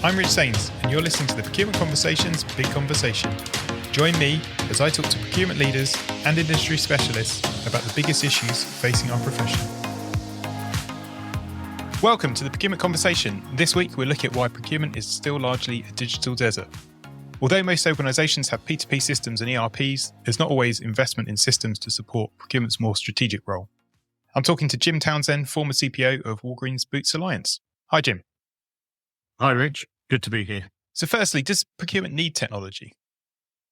I'm Rich Sains, and you're listening to the Procurement Conversations Big Conversation. Join me as I talk to procurement leaders and industry specialists about the biggest issues facing our profession. Welcome to the Procurement Conversation. This week, we're looking at why procurement is still largely a digital desert. Although most organisations have P2P systems and ERPs, there's not always investment in systems to support procurement's more strategic role. I'm talking to Jim Townsend, former CPO of Walgreens Boots Alliance. Hi, Jim. Hi, Rich. Good to be here. So firstly, does procurement need technology?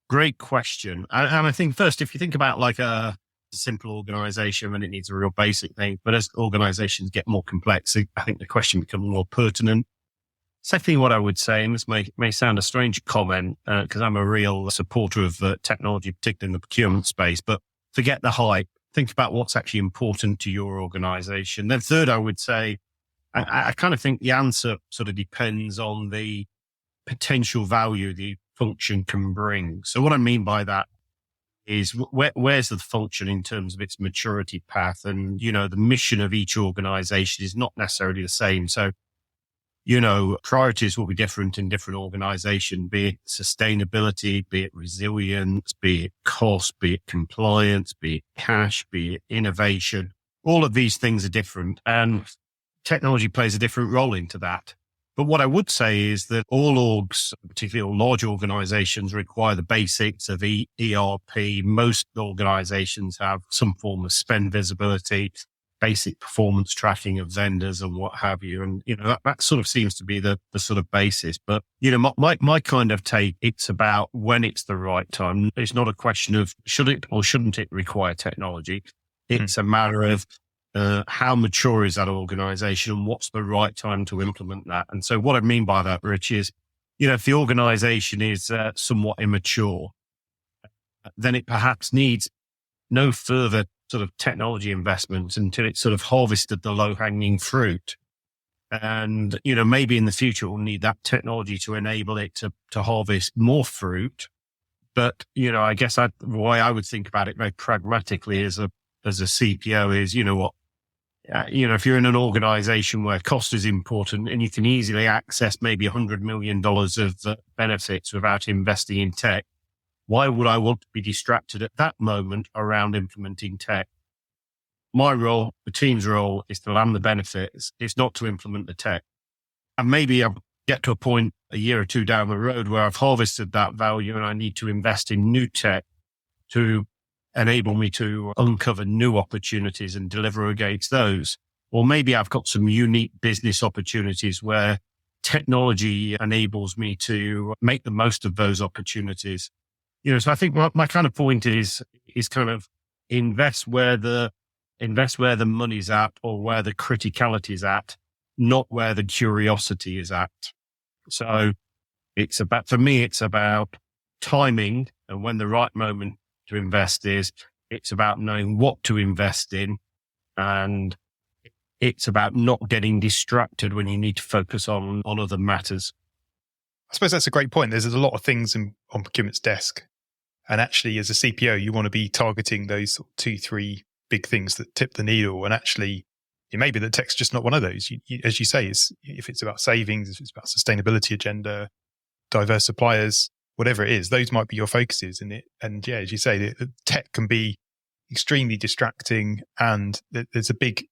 Great question. And I think first, if you think about like a simple organisation, and it needs a real basic thing, but as organisations get more complex, I think the question becomes more pertinent. Secondly, what I would say, and this may sound a strange comment, because I'm a real supporter of technology, particularly in the procurement space, but forget the hype. Think about what's actually important to your organisation. Then third, I would say, I kind of think the answer sort of depends on the potential value the function can bring. So what I mean by that is where's the function in terms of its maturity path? And, the mission of each organization is not necessarily the same. So, priorities will be different in different organizations, be it sustainability, be it resilience, be it cost, be it compliance, be it cash, be it innovation. All of these things are different, and technology plays a different role into that. But what I would say is that all orgs, particularly all large organizations, require the basics of ERP. Most organizations have some form of spend visibility, basic performance tracking of vendors and what have you. And, that sort of seems to be the sort of basis. But, my kind of take, it's about when it's the right time. It's not a question of should it or shouldn't it require technology. It's a matter of how mature is that organization and what's the right time to implement that. And so what I mean by that, Rich, is, if the organization is somewhat immature, then it perhaps needs no further sort of technology investments until it's sort of harvested the low-hanging fruit. And, maybe in the future we'll need that technology to enable it to harvest more fruit. But, I guess the way I would think about it very pragmatically as a CPO is, if you're in an organization where cost is important and you can easily access maybe $100 million of benefits without investing in tech, why would I want to be distracted at that moment around implementing tech? My role, the team's role, is to land the benefits. It's not to implement the tech. And maybe I'll get to a point a year or two down the road where I've harvested that value and I need to invest in new tech to enable me to uncover new opportunities and deliver against those. Or maybe I've got some unique business opportunities where technology enables me to make the most of those opportunities. So I think my kind of point is kind of invest where the money's at or where the criticality is at, not where the curiosity is at. So for me, it's about timing and when the right moment to invest is. It's about knowing what to invest in, and it's about not getting distracted when you need to focus on other matters. I suppose that's a great point. There's a lot of things on procurement's desk. And actually, as a CPO, you want to be targeting those 2-3 big things that tip the needle. And actually, it may be that tech's just not one of those. As you say, if it's about savings, if it's about sustainability agenda, diverse suppliers, whatever it is, those might be your focuses. And yeah, as you say, the tech can be extremely distracting, and there's a big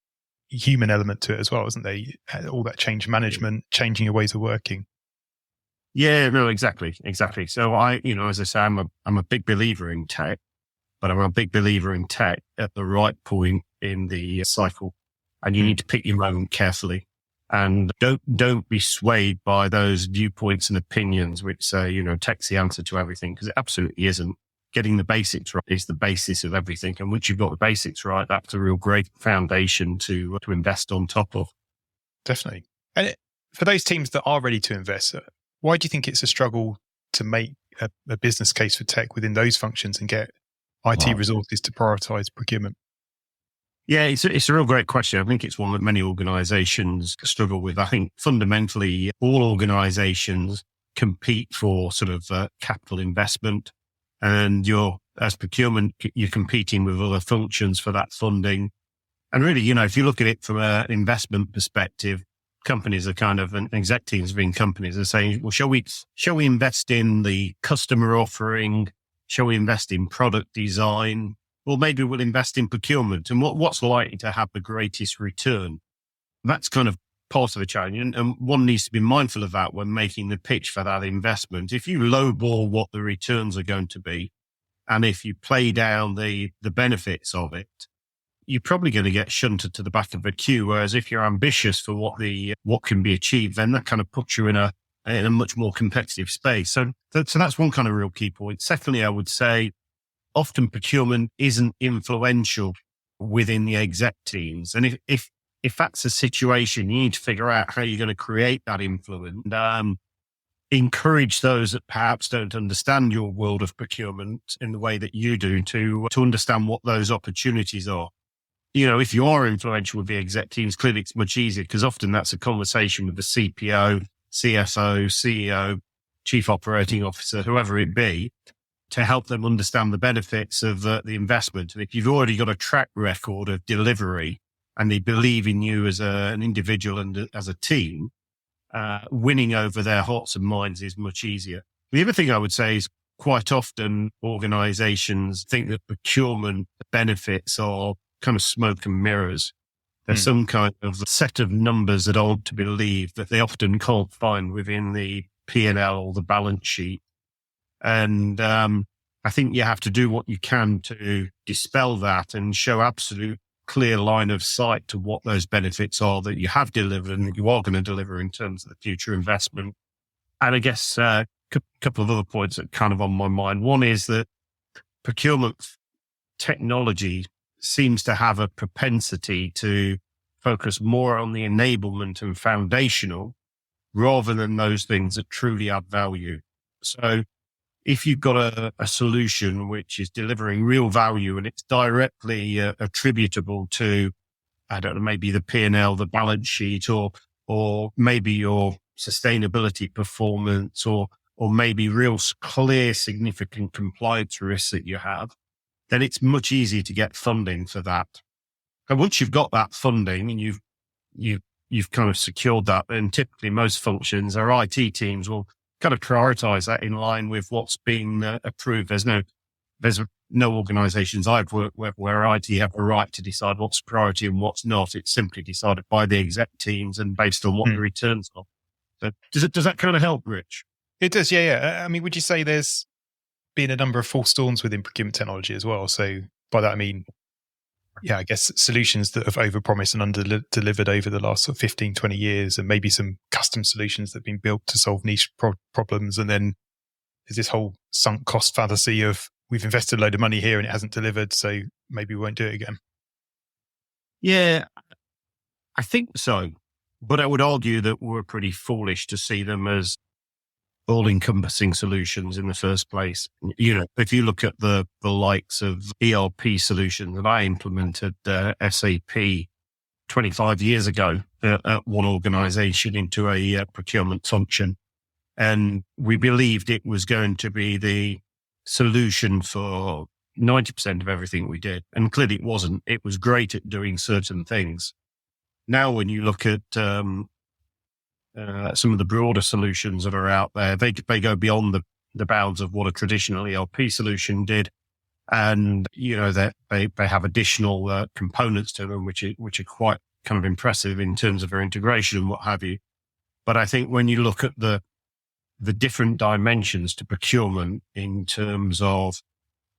human element to it as well, isn't there? All that change management, changing your ways of working. Yeah, no, exactly. So as I say, I'm a big believer in tech, but I'm a big believer in tech at the right point in the cycle, and you need to pick your moment carefully. And don't be swayed by those viewpoints and opinions which say, tech's the answer to everything, because it absolutely isn't. Getting the basics right is the basis of everything. And once you've got the basics right, that's a real great foundation to invest on top of. Definitely. And for those teams that are ready to invest, why do you think it's a struggle to make a business case for tech within those functions and get IT resources to prioritize procurement? Yeah, it's a real great question. I think it's one that many organizations struggle with. I think fundamentally all organizations compete for sort of capital investment, and as procurement, you're competing with other functions for that funding. And really, if you look at it from an investment perspective, companies are kind of, and exec teams within companies are saying, well, shall we invest in the customer offering? Shall we invest in product design? Or maybe we'll invest in procurement, and what's likely to have the greatest return? That's kind of part of the challenge. And one needs to be mindful of that when making the pitch for that investment. If you lowball what the returns are going to be, and if you play down the benefits of it, you're probably going to get shunted to the back of the queue. Whereas if you're ambitious for what can be achieved, then that kind of puts you in a much more competitive space. So that's one kind of real key point. Secondly, I would say often procurement isn't influential within the exec teams. And if that's a situation, you need to figure out how you're going to create that influence and encourage those that perhaps don't understand your world of procurement in the way that you do to understand what those opportunities are. If you are influential with the exec teams, clearly it's much easier because often that's a conversation with the CPO, CFO, CEO, Chief Operating Officer, whoever it be, to help them understand the benefits of the investment. And if you've already got a track record of delivery and they believe in you as an individual and as a team, winning over their hearts and minds is much easier. The other thing I would say is quite often organizations think that procurement benefits are kind of smoke and mirrors. There's some kind of set of numbers that are to believe that they often can't find within the P&L or the balance sheet. And I think you have to do what you can to dispel that and show absolute clear line of sight to what those benefits are that you have delivered and that you are going to deliver in terms of the future investment. And I guess a couple of other points that are kind of on my mind. One is that procurement technology seems to have a propensity to focus more on the enablement and foundational rather than those things that truly add value. So if you've got a solution which is delivering real value and it's directly attributable to, I don't know, maybe the P&L, the balance sheet, or maybe your sustainability performance, or maybe real clear, significant compliance risks that you have, then it's much easier to get funding for that. And once you've got that funding and you've kind of secured that, then typically most functions, our IT teams will kind of prioritize that in line with what's been approved. There's no organizations I've worked with where IT have a right to decide what's priority and what's not. It's simply decided by the exec teams and based on what the returns are. So does that kind of help, Rich? It does, yeah. I mean, would you say there's been a number of false dawns within procurement technology as well? So by that, I mean, yeah, I guess solutions that have overpromised and under-delivered over the last sort of 15, 20 years, and maybe some custom solutions that have been built to solve niche problems. And then there's this whole sunk cost fallacy of we've invested a load of money here and it hasn't delivered, so maybe we won't do it again. Yeah, I think so. But I would argue that we're pretty foolish to see them as all-encompassing solutions in the first place. If you look at the likes of ERP solutions that I implemented, SAP 25 years ago at one organization into a procurement function, and we believed it was going to be the solution for 90% of everything we did. And clearly it wasn't. It was great at doing certain things. Now, when you look at some of the broader solutions that are out there, they go beyond the bounds of what a traditional ERP solution did. And, that they have additional components to them, which are quite kind of impressive in terms of their integration and what have you. But I think when you look at the different dimensions to procurement in terms of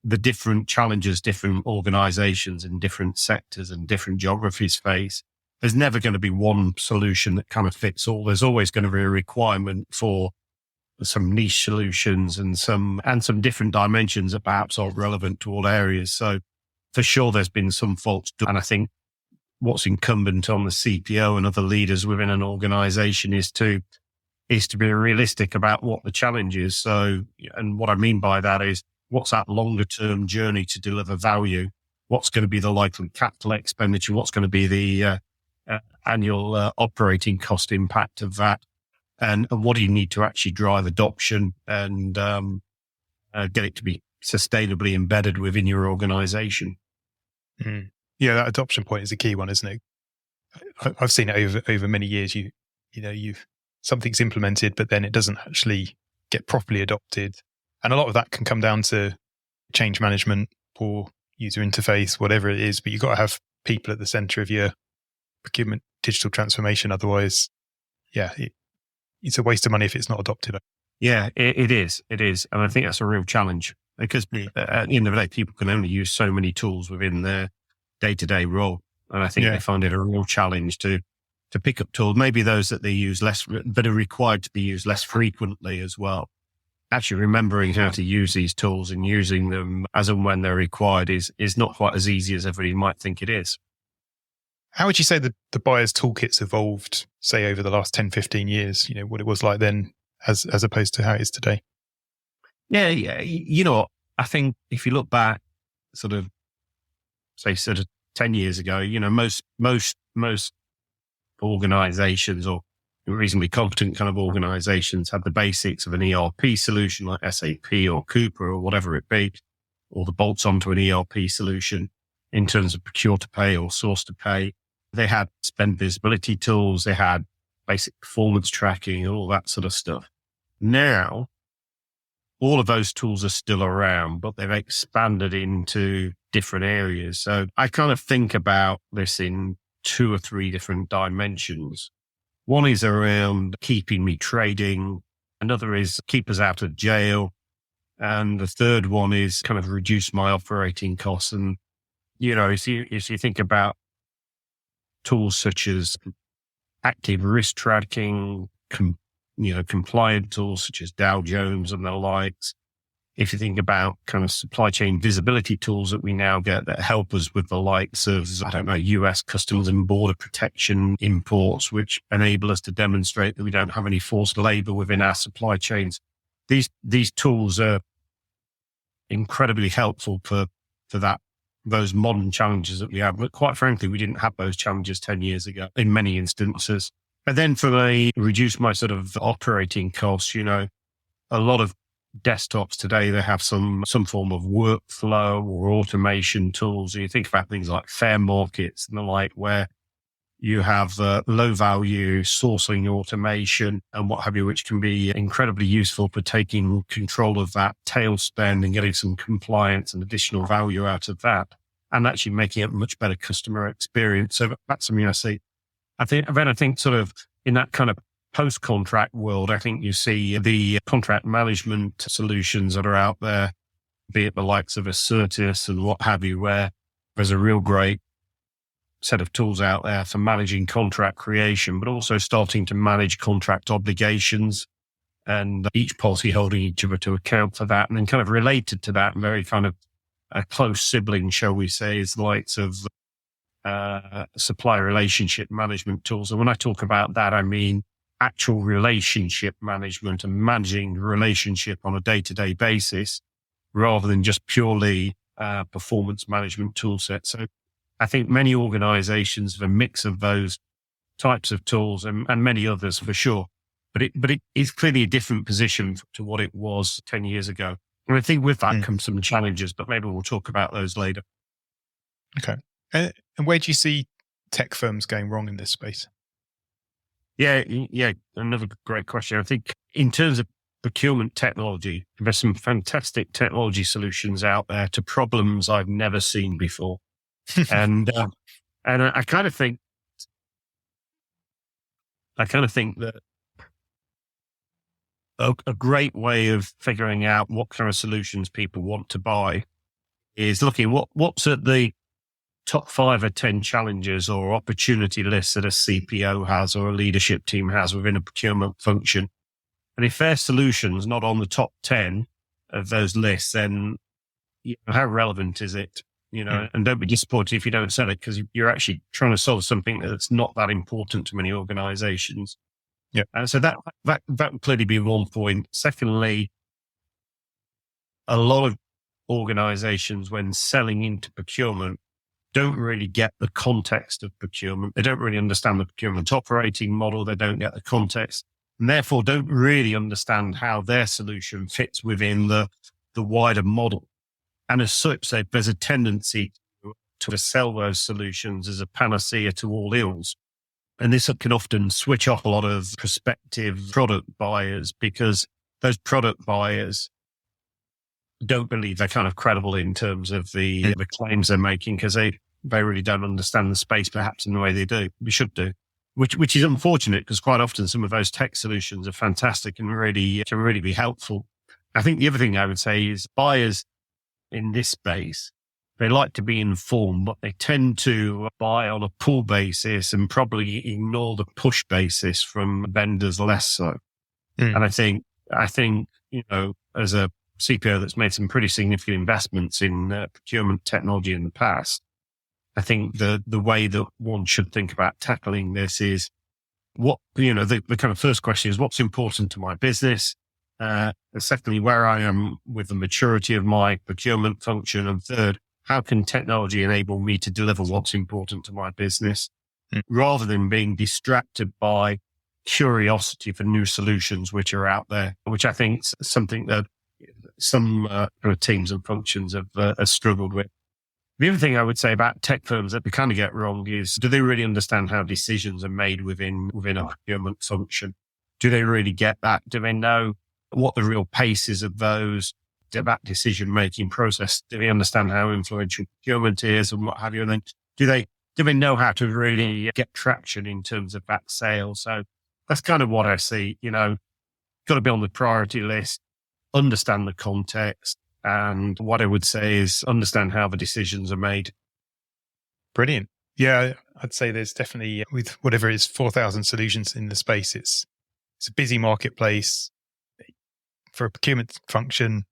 the different challenges different organizations in different sectors and different geographies face, there's never going to be one solution that kind of fits all. There's always going to be a requirement for some niche solutions and some different dimensions that perhaps aren't relevant to all areas. So for sure, there's been some faults. And I think what's incumbent on the CPO and other leaders within an organization is to be realistic about what the challenge is. So, and what I mean by that is what's that longer term journey to deliver value? What's going to be the likely capital expenditure? What's going to be the annual operating cost impact of that, and what do you need to actually drive adoption and get it to be sustainably embedded within your organization? Yeah, that adoption point is a key one, isn't it? I've seen it over many years. something's implemented, but then it doesn't actually get properly adopted. And a lot of that can come down to change management or user interface, whatever it is, but you've got to have people at the center of your procurement digital transformation. Otherwise, it's a waste of money if it's not adopted. Yeah, it is. It is. And I think that's a real challenge because at the end of the day, people can only use so many tools within their day-to-day role. And I think they find it a real challenge to pick up tools, maybe those that they use less, but are required to be used less frequently as well. Actually remembering how to use these tools and using them as and when they're required is not quite as easy as everybody might think it is. How would you say the buyer's toolkit's evolved, say, over the last 10, 15 years, what it was like then as opposed to how it is today? Yeah. I think if you look back sort of 10 years ago, most organizations or reasonably competent kind of organizations had the basics of an ERP solution like SAP or Cooper or whatever it be, or the bolts onto an ERP solution in terms of procure to pay or source to pay. They had spend visibility tools. They had basic performance tracking and all that sort of stuff. Now, all of those tools are still around, but they've expanded into different areas. So I kind of think about this in 2 or 3 different dimensions. One is around keeping me trading. Another is keep us out of jail. And the third one is kind of reduce my operating costs. And, if you think about tools such as active risk tracking, compliant tools such as Dow Jones and the likes. If you think about kind of supply chain visibility tools that we now get that help us with the likes of, US Customs and Border Protection imports, which enable us to demonstrate that we don't have any forced labor within our supply chains. These tools are incredibly helpful for those modern challenges that we have. But quite frankly, we didn't have those challenges 10 years ago in many instances. And then for me, reduce my sort of operating costs, a lot of desktops today, they have some form of workflow or automation tools. You think about things like fair markets and the like, where you have low value sourcing automation and what have you, which can be incredibly useful for taking control of that tail spend and getting some compliance and additional value out of that and actually making it a much better customer experience. So that's something I see. I think sort of in that kind of post-contract world, I think you see the contract management solutions that are out there, be it the likes of Assertis and what have you, where there's a real great set of tools out there for managing contract creation, but also starting to manage contract obligations and each policy holding each other to account for that. And then kind of related to that, very kind of a close sibling, shall we say, is the likes of supplier relationship management tools. And when I talk about that, I mean actual relationship management and managing the relationship on a day-to-day basis rather than just purely performance management tool set. So I think many organizations have a mix of those types of tools and many others for sure. But it is clearly a different position to what it was 10 years ago. And I think with that comes some challenges, but maybe we'll talk about those later. Okay. And where do you see tech firms going wrong in this space? Yeah, another great question. I think in terms of procurement technology, there's some fantastic technology solutions out there to problems I've never seen before. And I kind of think that a great way of figuring out what kind of solutions people want to buy is looking what's at the top 5 or 10 challenges or opportunity lists that a CPO has or a leadership team has within a procurement function. And if their solution's not on the top 10 of those lists, then how relevant is it? And don't be disappointed if you don't sell it because you're actually trying to solve something that's not that important to many organizations. Yeah. And so that would clearly be one point. Secondly, a lot of organizations when selling into procurement don't really get the context of procurement. They don't really understand the procurement operating model. They don't get the context and therefore don't really understand how their solution fits within the wider model. And as such, there's a tendency to sell those solutions as a panacea to all ills. And this can often switch off a lot of prospective product buyers, because those product buyers don't believe they're kind of credible in terms of the claims they're making, because they really don't understand the space perhaps in the way we should do, which is unfortunate, because quite often some of those tech solutions are fantastic and can really be helpful. I think the other thing I would say is buyers in this space, they like to be informed, but they tend to buy on a pull basis and probably ignore the push basis from vendors less so. And I think, as a CPO that's made some pretty significant investments in procurement technology in the past, I think the way that one should think about tackling this is the kind of first question is, what's important to my business? Secondly, where I am with the maturity of my procurement function. And third, how can technology enable me to deliver what's important to my business, rather than being distracted by curiosity for new solutions which are out there, which I think is something that some teams and functions have struggled with. The other thing I would say about tech firms that we kind of get wrong is, do they really understand how decisions are made within a procurement function? Do they really get that? Do they know what the real pace is of that decision-making process? Do they understand how influential procurement is and what have you? And then do they know how to really get traction in terms of that sale? So that's kind of what I see, got to be on the priority list, understand the context. And what I would say is understand how the decisions are made. Brilliant. Yeah, I'd say there's definitely, with whatever it is, 4,000 solutions in the space, it's a busy marketplace. For a procurement function,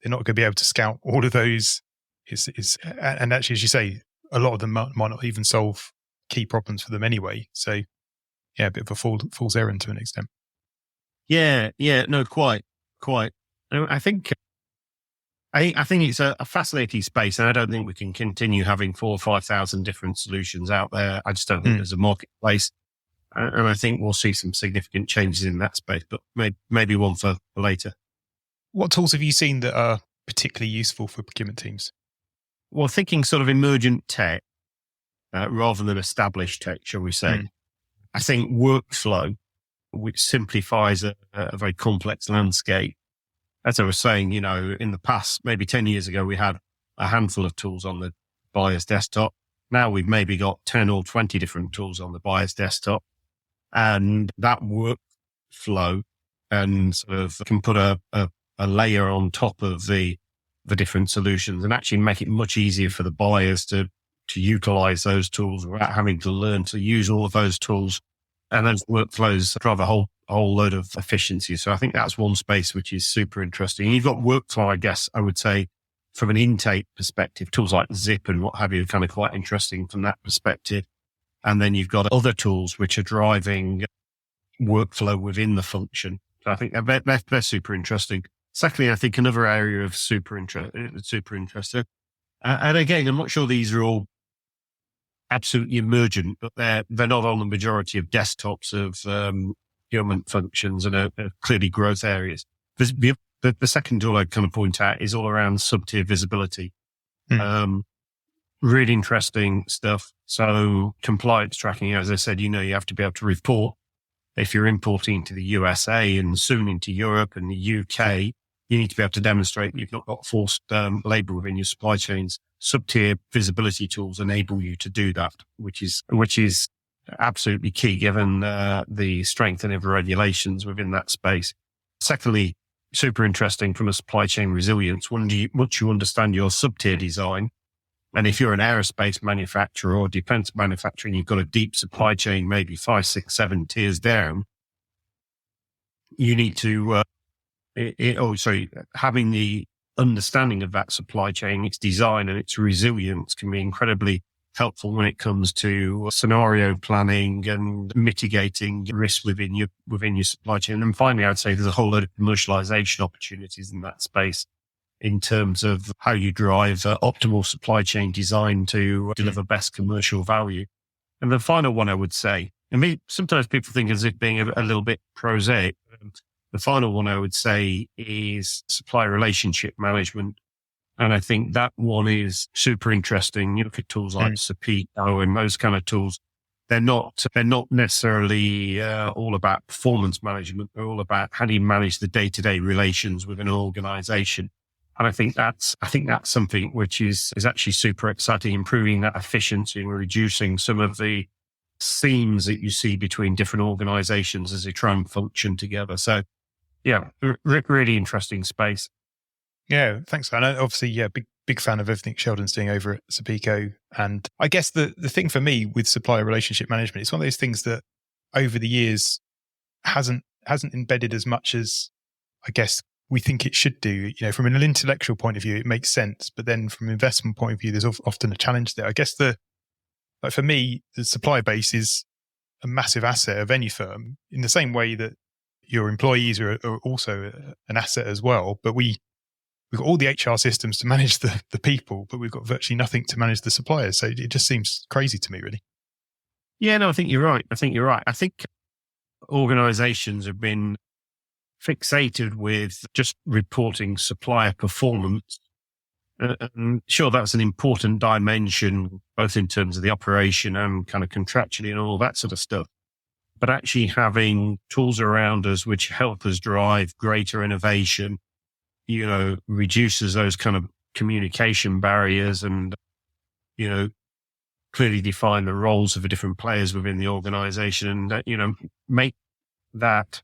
they're not going to be able to scout all of those. And actually, as you say, a lot of them might not even solve key problems for them anyway. So, yeah, a bit of a fool's errand to an extent. Yeah, no, quite. I think it's a fascinating space, and I don't think we can continue having 4,000 or 5,000 different solutions out there. I just don't think there's a marketplace. And I think we'll see some significant changes in that space, but maybe one for later. What tools have you seen that are particularly useful for procurement teams? Well, thinking sort of emergent tech rather than established tech, shall we say. I think workflow, which simplifies a very complex landscape. As I was saying, in the past, maybe 10 years ago, we had a handful of tools on the buyer's desktop. Now we've maybe got 10 or 20 different tools on the buyer's desktop. And that workflow and sort of can put a layer on top of the different solutions and actually make it much easier for the buyers to utilize those tools without having to learn to use all of those tools. And those workflows drive a whole load of efficiency. So I think that's one space which is super interesting. And you've got workflow, I guess, I would say, from an intake perspective, tools like Zip and what have you, kind of quite interesting from that perspective. And then you've got other tools which are driving workflow within the function. So I think they're super interesting. Secondly, I think another area of super interesting. And again, I'm not sure these are all absolutely emergent, but they're not on the majority of desktops of procurement functions and are clearly growth areas. The second tool I'd kind of point out is all around sub-tier visibility. Really interesting stuff. So compliance tracking, as I said, you have to be able to report if you're importing to the USA and soon into Europe and the UK. You need to be able to demonstrate you've not got forced labor within your supply chains. Sub-tier visibility tools enable you to do that, which is absolutely key given the strengthening of regulations within that space. Secondly, super interesting from a supply chain resilience. Once you understand your sub-tier design, and if you're an aerospace manufacturer or defense manufacturer and you've got a deep supply chain, maybe 5, 6, 7 tiers down, you need to, having the understanding of that supply chain, its design and its resilience can be incredibly helpful when it comes to scenario planning and mitigating risk within your supply chain. And finally, I'd say there's a whole load of commercialization opportunities in that space in terms of how you drive optimal supply chain design to deliver best commercial value. And the final one I would say, sometimes people think as if being a little bit prosaic. The final one I would say is supplier relationship management. And I think that one is super interesting. You look at tools like CPO and those kind of tools. they're not necessarily all about performance management. They're all about how do you manage the day-to-day relations within an organization. And I think that's something which is actually super exciting, improving that efficiency and reducing some of the seams that you see between different organizations as they try and function together. So yeah, really interesting space. Yeah, thanks. And obviously, yeah, big fan of everything Sheldon's doing over at CPO. And I guess the thing for me with supplier relationship management, it's one of those things that over the years hasn't embedded as much as I guess we think it should do. You know, from an intellectual point of view, it makes sense, but then from an investment point of view, there's often a challenge there. I guess like for me, the supply base is a massive asset of any firm in the same way that your employees are also an asset as well. But we've got all the HR systems to manage the people, but we've got virtually nothing to manage the suppliers. So it just seems crazy to me, really. Yeah, no, I think you're right. I think organizations have been fixated with just reporting supplier performance. And sure, that's an important dimension, both in terms of the operation and kind of contractually and all that sort of stuff. But actually having tools around us which help us drive greater innovation, you know, reduces those kind of communication barriers and, you know, clearly define the roles of the different players within the organization and, you know, make that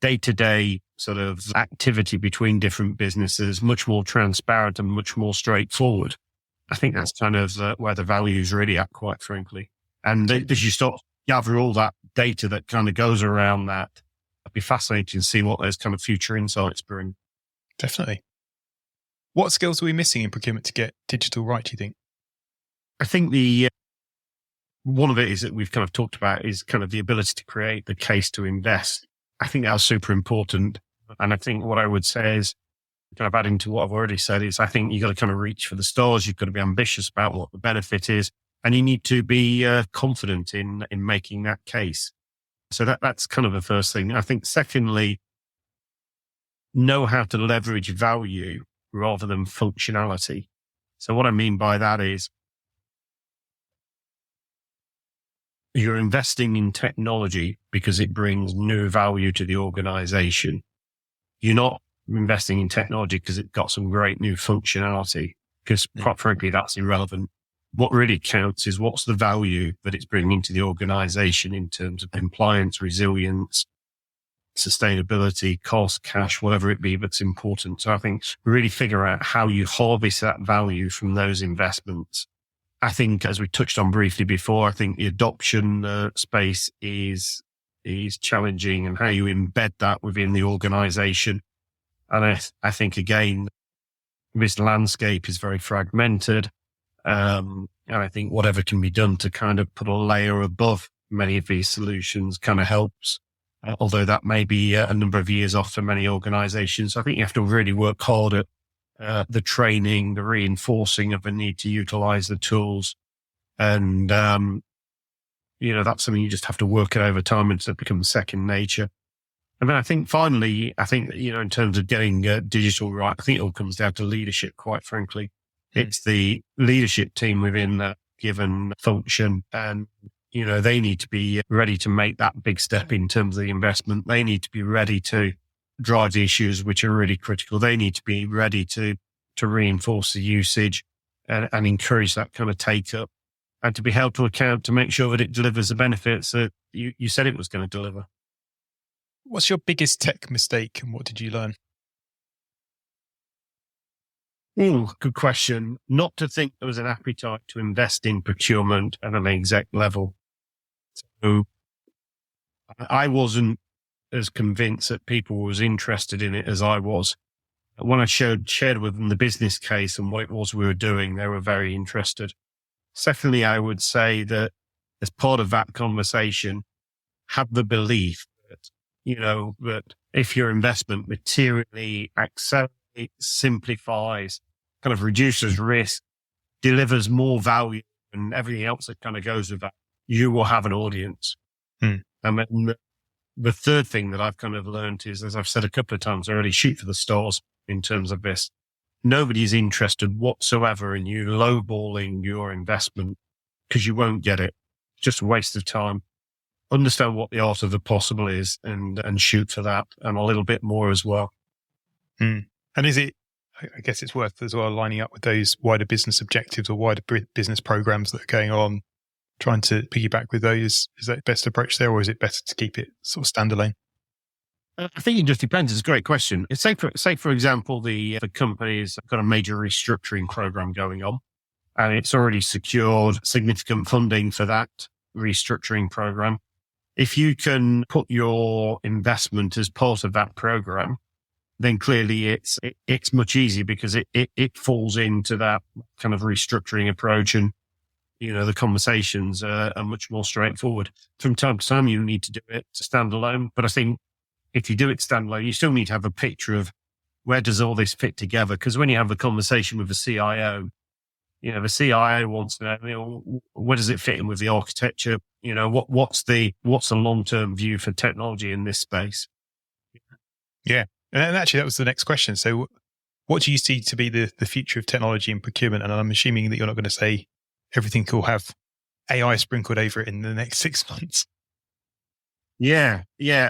day-to-day sort of activity between different businesses much more transparent and much more straightforward. I think that's kind of where the value is really at, quite frankly. And as you start to gather all that data that kind of goes around that, it'd be fascinating to see what those kind of future insights bring. Definitely. What skills are we missing in procurement to get digital right, do you think? I think the one of it is that we've kind of talked about is kind of the ability to create the case to invest. I think that's super important. And I think what I would say is, kind of adding to what I've already said, is I think you've got to kind of reach for the stars. You've got to be ambitious about what the benefit is. And you need to be confident in making that case. So that's kind of the first thing. I think secondly, know how to leverage value rather than functionality. So what I mean by that is you're investing in technology because it brings new value to the organization. You're not investing in technology because it got some great new functionality, because quite frankly, that's irrelevant. What really counts is what's the value that it's bringing to the organization in terms of compliance, resilience, sustainability, cost, cash, whatever it be that's important. So I think really figure out how you harvest that value from those investments. I think, as we touched on briefly before, I think the adoption space is challenging, and how you embed that within the organization. And I think, again, this landscape is very fragmented. And I think whatever can be done to kind of put a layer above many of these solutions kind of helps. Although that may be a number of years off for many organizations. I think you have to really work hard at the training, the reinforcing of the need to utilize the tools. And, you know, that's something you just have to work at over time until it becomes second nature. And then I think finally, you know, in terms of getting digital right, I think it all comes down to leadership, quite frankly. It's the leadership team within that given function. And, you know, they need to be ready to make that big step in terms of the investment. They need to be ready to drive the issues which are really critical. They need to be ready to reinforce the usage and encourage that kind of take up, and to be held to account to make sure that it delivers the benefits that you said it was going to deliver. What's your biggest tech mistake and what did you learn? Good question. Not to think there was an appetite to invest in procurement at an exec level. So I wasn't as convinced that people was interested in it as I was. When I shared with them the business case and what it was we were doing, they were very interested. Secondly, I would say that as part of that conversation, have the belief that, you know, that if your investment materially accelerates, simplifies, kind of reduces risk, delivers more value and everything else that kind of goes with that, you will have an audience. And then the third thing that I've kind of learned is, as I've said a couple of times already, shoot for the stars in terms of this. Nobody's interested whatsoever in you lowballing your investment, because you won't get it. just a waste of time. Understand what the art of the possible is and shoot for that and a little bit more as well. And is it, I guess it's worth as well lining up with those wider business objectives or wider business programs that are going on, trying to piggyback with those. Is that the best approach there, or is it better to keep it sort of standalone? I think it just depends. It's a great question. Say for example, the company's got a major restructuring program going on, and it's already secured significant funding for that restructuring program. If you can put your investment as part of that program, then clearly it's much easier because it falls into that kind of restructuring approach, and the conversations are much more straightforward. From time to time, you need to do it standalone, but I think if you do it standalone, you still need to have a picture of where does all this fit together. Because when you have the conversation with the CIO, the CIO wants to know, where does it fit in with the architecture? What's the long-term view for technology in this space? Yeah. And actually, that was the next question. So what do you see to be the future of technology and procurement? And I'm assuming that you're not going to say everything will have AI sprinkled over it in the next 6 months. Yeah.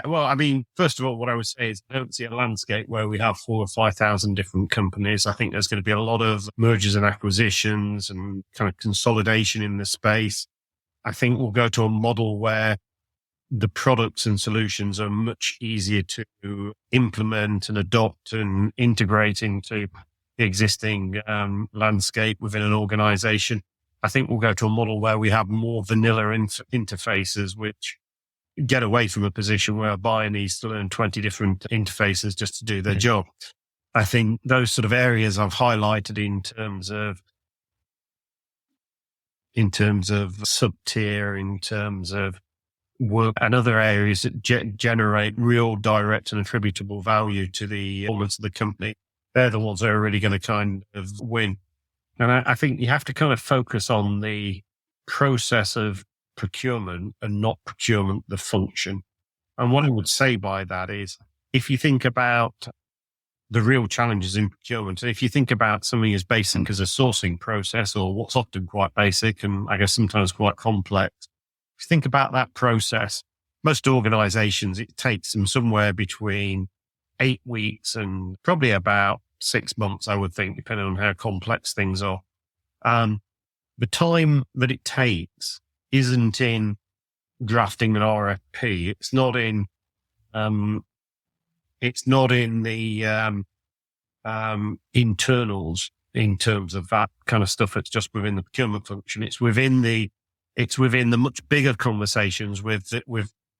Well, I mean, first of all, what I would say is I don't see a landscape where we have 4,000 or 5,000 different companies. I think there's going to be a lot of mergers and acquisitions and kind of consolidation in the space. I think we'll go to a model where the products and solutions are much easier to implement and adopt and integrate into the existing landscape within an organization. I think we'll go to a model where we have more vanilla interfaces, which get away from a position where a buyer needs to learn 20 different interfaces just to do their job. I think those sort of areas I've highlighted in terms of sub-tier, in terms of work and other areas that generate real direct and attributable value to the performance of the company, they're the ones that are really going to kind of win. And I think you have to kind of focus on the process of procurement and not procurement, the function. And what I would say by that is, if you think about the real challenges in procurement, and if you think about something as basic as a sourcing process, or what's often quite basic and I guess sometimes quite complex, if you think about that process, most organizations, it takes them somewhere between 8 weeks and probably about 6 months, I would think, depending on how complex things are. The time that it takes isn't in drafting an RFP. It's not in the internals in terms of that kind of stuff. It's just within the procurement function. It's within the much bigger conversations with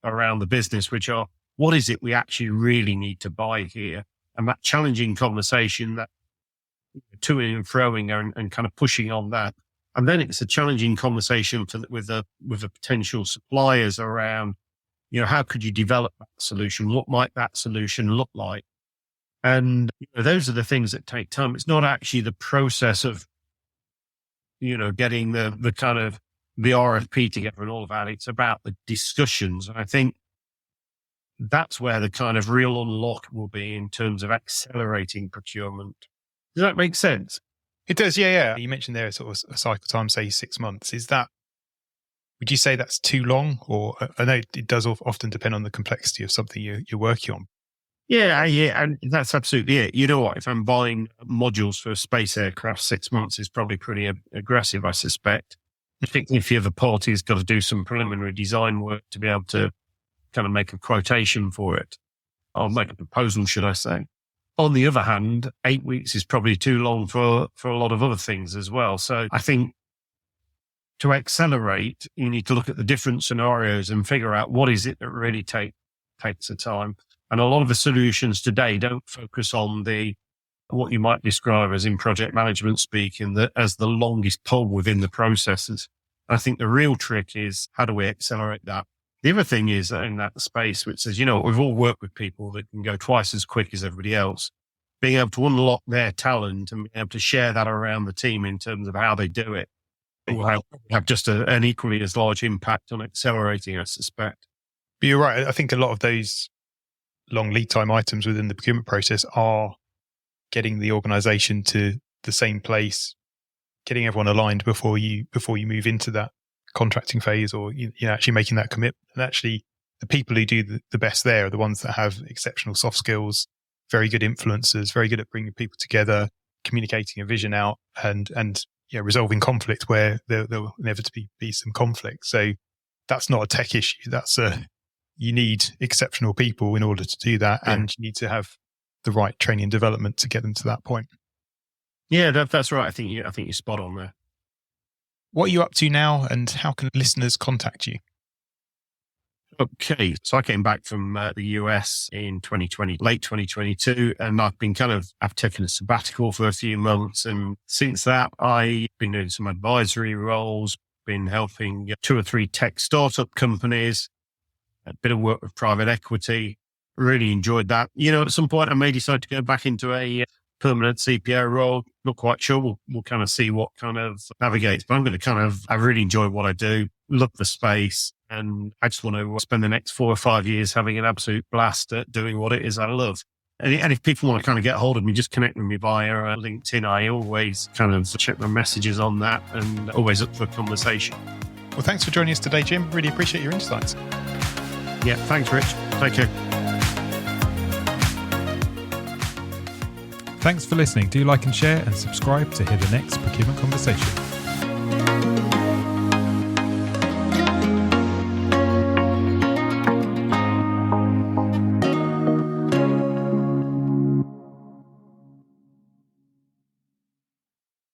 around the business, which are, what is it we actually really need to buy here? And that challenging conversation, that toing and froing and kind of pushing on that. And then it's a challenging conversation with the potential suppliers around, how could you develop that solution? What might that solution look like? And those are the things that take time. It's not actually the process of, getting the kind of the RFP together and all of that. It's about the discussions. And I think that's where the kind of real unlock will be in terms of accelerating procurement. Does that make sense? It does, yeah. You mentioned there sort of a cycle time, say 6 months. Would you say that's too long? Or I know it does often depend on the complexity of something you're working on. Yeah. And that's absolutely it. You know what? If I'm buying modules for a space aircraft, 6 months is probably pretty aggressive, I suspect. Particularly if the other party's got to do some preliminary design work to be able to kind of make a quotation for it. Or make a proposal, should I say. On the other hand, 8 weeks is probably too long for a lot of other things as well. So I think to accelerate, you need to look at the different scenarios and figure out what is it that really takes the time. And a lot of the solutions today don't focus on what you might describe as in project management speak as the longest pole within the processes. I think the real trick is, how do we accelerate that? The other thing is in that space, which says, we've all worked with people that can go twice as quick as everybody else. Being able to unlock their talent and being able to share that around the team in terms of how they do it will have just an equally as large impact on accelerating, I suspect. But you're right. I think a lot of those long lead time items within the procurement process are getting the organization to the same place, getting everyone aligned before you move into that contracting phase or actually making that commitment. And actually, the people who do the best there are the ones that have exceptional soft skills, very good influencers, very good at bringing people together, communicating a vision out, and resolving conflict where there will inevitably be some conflict. So that's not a tech issue. You need exceptional people in order to do that, and you need to have the right training and development to get them to that point. Yeah, that's right. I think you're spot on there. What are you up to now, and how can listeners contact you? Okay, so I came back from the US in 2020, late 2022, and I've taken a sabbatical for a few months. And since that, I've been doing some advisory roles, been helping 2 or 3 tech startup companies, a bit of work with private equity. Really enjoyed that. At some point I may decide to go back into a permanent CPO role. Not quite sure. We'll kind of see what kind of navigates, but I'm going to I really enjoy what I do, love the space, and I just want to spend the next 4 or 5 years having an absolute blast at doing what it is I love. And if people want to kind of get hold of me, just connect with me via LinkedIn. I always kind of check my messages on that and always up for a conversation. Well, thanks for joining us today, Jim. Really appreciate your insights. Yeah, thanks, Rich. Take care. Thanks for listening. Do like and share and subscribe to hear the next procurement conversation.